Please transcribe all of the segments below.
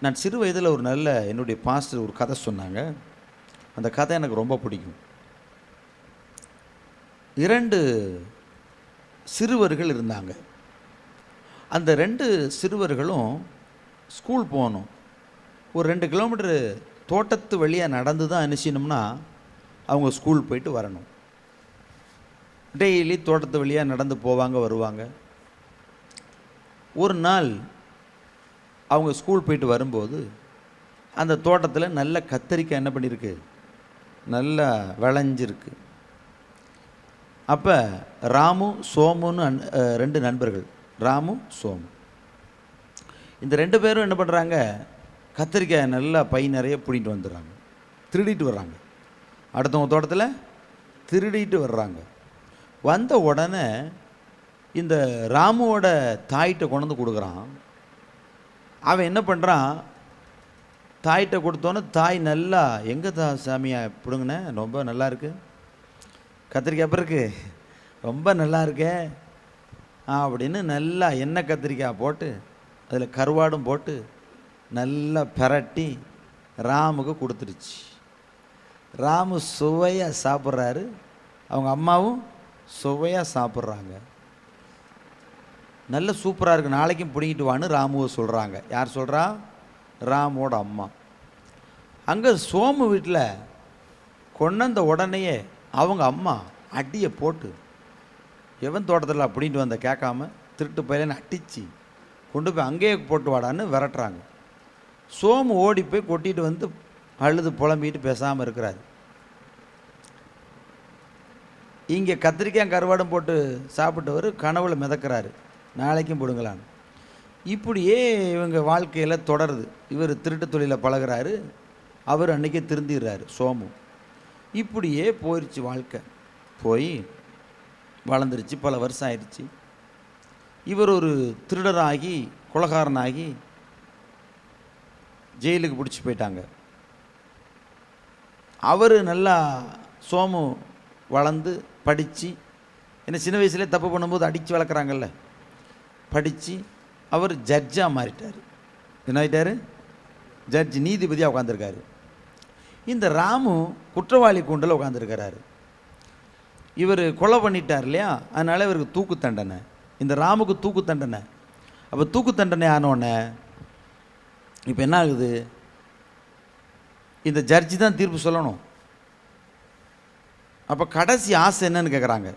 நான் சிறு வயதில் ஒரு நல்ல என்னுடைய பாஸ்டர் ஒரு கதை சொன்னாங்க. அந்த கதை எனக்கு ரொம்ப பிடிக்கும். 2 சிறுவர்கள் இருந்தாங்க. அந்த 2 சிறுவர்களும் ஸ்கூல் போகணும். ஒரு 2 கிலோமீட்டரு தோட்டத்து வழியாக நடந்து தான் என்ன செய்யணும்னா அவங்க ஸ்கூல் போயிட்டு வரணும். டெய்லி தோட்டத்து வழியாக நடந்து போவாங்க வருவாங்க. ஒரு நாள் அவங்க ஸ்கூல் போயிட்டு வரும்போது அந்த தோட்டத்தில் நல்ல கத்தரிக்காய் என்ன பண்ணியிருக்கு, நல்லா விளைஞ்சிருக்கு. அப்போ ராமு சோமுன்னு 2 நண்பர்கள், ராமு சோமு. இந்த 2 பேரும் என்ன பண்ணுறாங்க, கத்திரிக்காய் நல்லா பை நிறைய பிடிங்கிட்டு வந்துடுறாங்க. திருடிட்டு வர்றாங்க. அடுத்தவங்க தோட்டத்தில் திருடிட்டு வர்றாங்க. வந்த உடனே இந்த ராமுவோட தாயிட்ட கொண்டு வந்து கொடுக்குறான். அவன் என்ன பண்ணுறான், தாயிட்ட கொடுத்தோன்னே தாய் நல்லா, எங்கே சாமியா பிடுங்கினே, ரொம்ப நல்லா இருக்கு, கத்திரிக்காய் எப்போ இருக்கு, ரொம்ப நல்லா இருக்கே அப்படின்னு நல்லா எண்ணெய் கத்திரிக்காய் போட்டு அதில் கருவாடும் போட்டு நல்லா பிரட்டி ராமுக்கு கொடுத்துருச்சு. ராமு சுவையாக சாப்பிட்றாரு, அவங்க அம்மாவும் சுவையாக சாப்பிட்றாங்க. நல்ல சூப்பராக இருக்குது, நாளைக்கும் பிடிங்கிட்டு வான்னு ராமுவை சொல்கிறாங்க. யார் சொல்கிறா, ராமோட அம்மா. அங்கே சோமு வீட்டில் கொண்டந்த உடனேயே அவங்க அம்மா அடியை போட்டு, எவன் தோட்டத்தில் அப்படின்ட்டு வந்த கேட்காம திருட்டு பையலன்னு அடித்து கொண்டு போய் அங்கேயே போட்டு வாடான்னு விரட்டுறாங்க. சோமு ஓடி போய் கொட்டிட்டு வந்து அழுது புலம்பிட்டு பேசாமல் இருக்கிறாரு. இங்கே கத்திரிக்காய் கருவாடும் போட்டு சாப்பிட்டவர் கனவுல மிதக்கிறாரு, நாளைக்கும் பிடுங்கலான்னு. இப்படியே இவங்க வாழ்க்கையில் தொடருது. இவர் திருட்டு தொழிலில் பழகிறாரு, அவர் அன்றைக்கே திருந்திடுறாரு சோமு. இப்படியே போயிடுச்சு வாழ்க்கை. போய் வளர்ந்துருச்சு, பல வருஷம் ஆயிடுச்சு. இவர் ஒரு திருடராகி கொலைகாரனாகி ஜெயிலுக்கு பிடிச்சி போயிட்டாங்க. அவர் நல்லா சோமு வளர்ந்து படித்து, ஏன்னா சின்ன வயசுலேயே தப்பு பண்ணும்போது அடித்து வளர்க்குறாங்கல்ல, படித்து அவர் ஜட்ஜாக மாறிட்டார். என்ன ஆகிட்டார், ஜட்ஜ், நீதிபதியாக உட்காந்துருக்காரு. இந்த ராமு குற்றவாளி கூண்டில் உட்காந்துருக்கிறாரு. இவர் கொலை பண்ணிட்டார் இல்லையா, அதனால் இவருக்கு தூக்கு தண்டனை. இந்த ராமுக்கு தூக்கு தண்டனை. அப்போ தூக்கு தண்டனை ஆனோடனே இப்போ என்ன ஆகுது, இந்த ஜட்ஜி தான் தீர்ப்பு சொல்லணும். அப்போ கடைசி ஆசை என்னன்னு கேட்குறாங்க.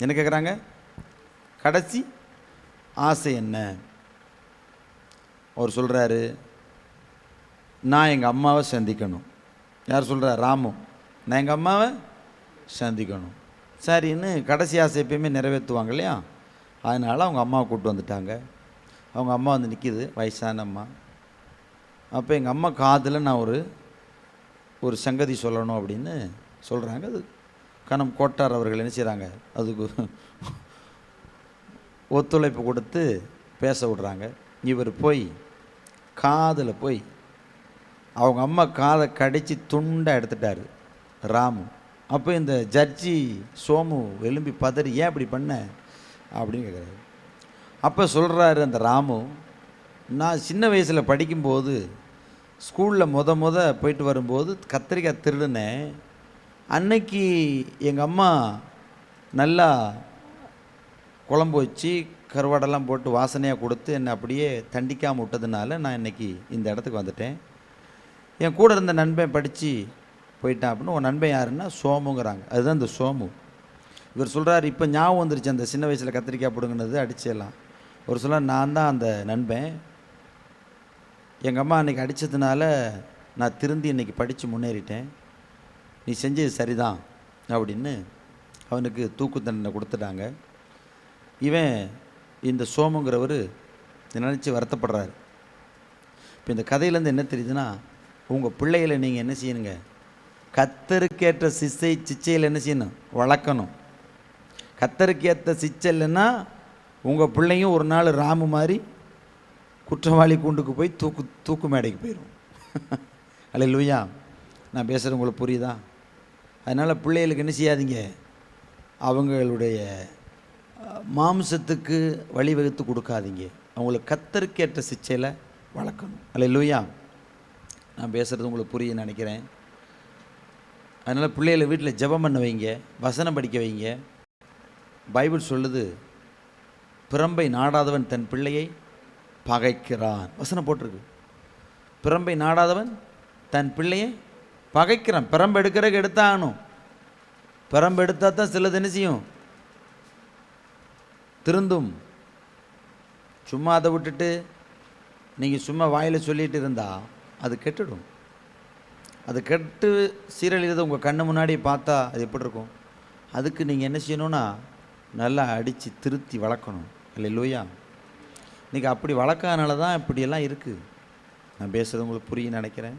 என்ன கேட்குறாங்க, கடைசி ஆசை என்ன? அவர் சொல்கிறாரு, நான் எங்கள் அம்மாவை சந்திக்கணும். யார் சொல்கிறார், ராமு. நான் எங்கள் அம்மாவை சந்திக்கணும். சரின்னு கடைசி ஆசை எப்பயுமே நிறைவேற்றுவாங்க இல்லையா, அதனால் அவங்க அம்மாவை கூப்பிட்டு வந்துட்டாங்க. அவங்க அம்மா வந்து நிற்கிது, வயசான அம்மா. அப்போ எங்கள் அம்மா காதில் நான் ஒரு சங்கதி சொல்லணும் அப்படின்னு சொல்கிறாங்க. அது கணம் கோட்டார் அவர்கள் என்ன செய்கிறாங்க, அதுக்கு ஒத்துழைப்பு கொடுத்து பேச விடுறாங்க. இவர் போய் காதில் போய் அவங்க அம்மா காதை கடித்து துண்டாக எடுத்துட்டார் ராமு. அப்போ இந்த ஜட்ஜி சோமு எலும்பி பதறி, ஏன் இப்படி பண்ண அப்படின்னு கேட்குறாரு. அப்போ சொல்கிறாரு அந்த ராமு, நான் சின்ன வயசில் படிக்கும்போது ஸ்கூலில் முத போயிட்டு வரும்போது கத்திரிக்காய் திருடுனேன். அன்னைக்கு எங்கள் அம்மா நல்லா குழம்பு வச்சு கருவாடெல்லாம் போட்டு வாசனையாக கொடுத்து என்னை அப்படியே தண்டிக்காமல் விட்டதுனால நான் இன்றைக்கி இந்த இடத்துக்கு வந்துட்டேன். என் கூட இருந்த நண்பன் படித்து போயிட்டான் அப்படின்னு. உன் நண்பன் யாருன்னா சோமுங்கிறாங்க. அதுதான் இந்த சோமு. இவர் சொல்கிறார், இப்போ ஞாபகம் வந்துருச்சு அந்த சின்ன வயசில் கத்திரிக்காய் பிடுங்கினது, அடிச்சிடலாம். ஒரு சொல்ல, நான் தான் அந்த நண்பன். எங்கள் அம்மா அன்றைக்கி அடித்ததுனால நான் திருந்தி இன்றைக்கி படித்து முன்னேறிட்டேன். நீ செஞ்சது சரிதான் அப்படின்னு அவனுக்கு தூக்கு தண்டனை கொடுத்துட்டாங்க. இவன் இந்த சோமுங்கிறவர் நினச்சி வருத்தப்படுறாரு. இப்போ இந்த கதையிலேருந்து என்ன தெரியுதுன்னா, உங்கள் பிள்ளைகளை நீங்கள் என்ன செய்யணுங்க, கத்தருக்கேற்ற சிச்சையில் என்ன செய்யணும், வளர்க்கணும். கத்தருக்கேற்ற சிச்சை இல்லைன்னா உங்கள் பிள்ளையும் ஒரு நாள் ராமு மாதிரி குற்றவாளி கூண்டுக்கு போய் தூக்கு மேடைக்கு போயிடும். அல்லேலூயா. நான் பேசுகிறது உங்களுக்கு புரியுதா? அதனால் பிள்ளைகளுக்கு என்ன செய்யாதீங்க, அவங்களுடைய மாம்சத்துக்கு வழிவகுத்து கொடுக்காதீங்க. அவங்களுக்கு கத்தருக்கேற்ற சிச்சையில் வளர்க்கணும். அல்லேலூயா. நான் பேசுகிறது உங்களுக்கு புரியும்னு நினைக்கிறேன். அதனால் பிள்ளைகளை வீட்டில் ஜெபம் பண்ண வைங்க, வசனம் படிக்க வைங்க. பைபிள் சொல்லுது, பிரம்பை நாடாதவன் தன் பிள்ளையை பகைக்கிறான். வசனம் போட்டிருக்கு. பிரம்பை நாடாதவன் தன் பிள்ளையை பகைக்கிறான். பிரம்பு எடுக்கிறதுக்கு எடுத்தாகணும். பிரம்பு எடுத்தால் தான் சிலது என்ன செய்யும், திருந்தும். சும்மா அதை விட்டுட்டு நீங்கள் சும்மா வாயில் சொல்லிட்டு இருந்தால் அது கெட்டுடும். அது கெட்டு சீரழிகிறத உங்கள் கண்ணு முன்னாடி பார்த்தா அது எப்படி இருக்கும்? அதுக்கு நீங்கள் என்ன செய்யணும்னா, நல்லா அடித்து திருத்தி வளர்க்கணும். அல்லேலூயா. இன்றைக்கி அப்படி வளர்க்காதனால தான் இப்படியெல்லாம் இருக்குது. நான் பேசுகிறது உங்களுக்கு புரியும்னு நினைக்கிறேன்.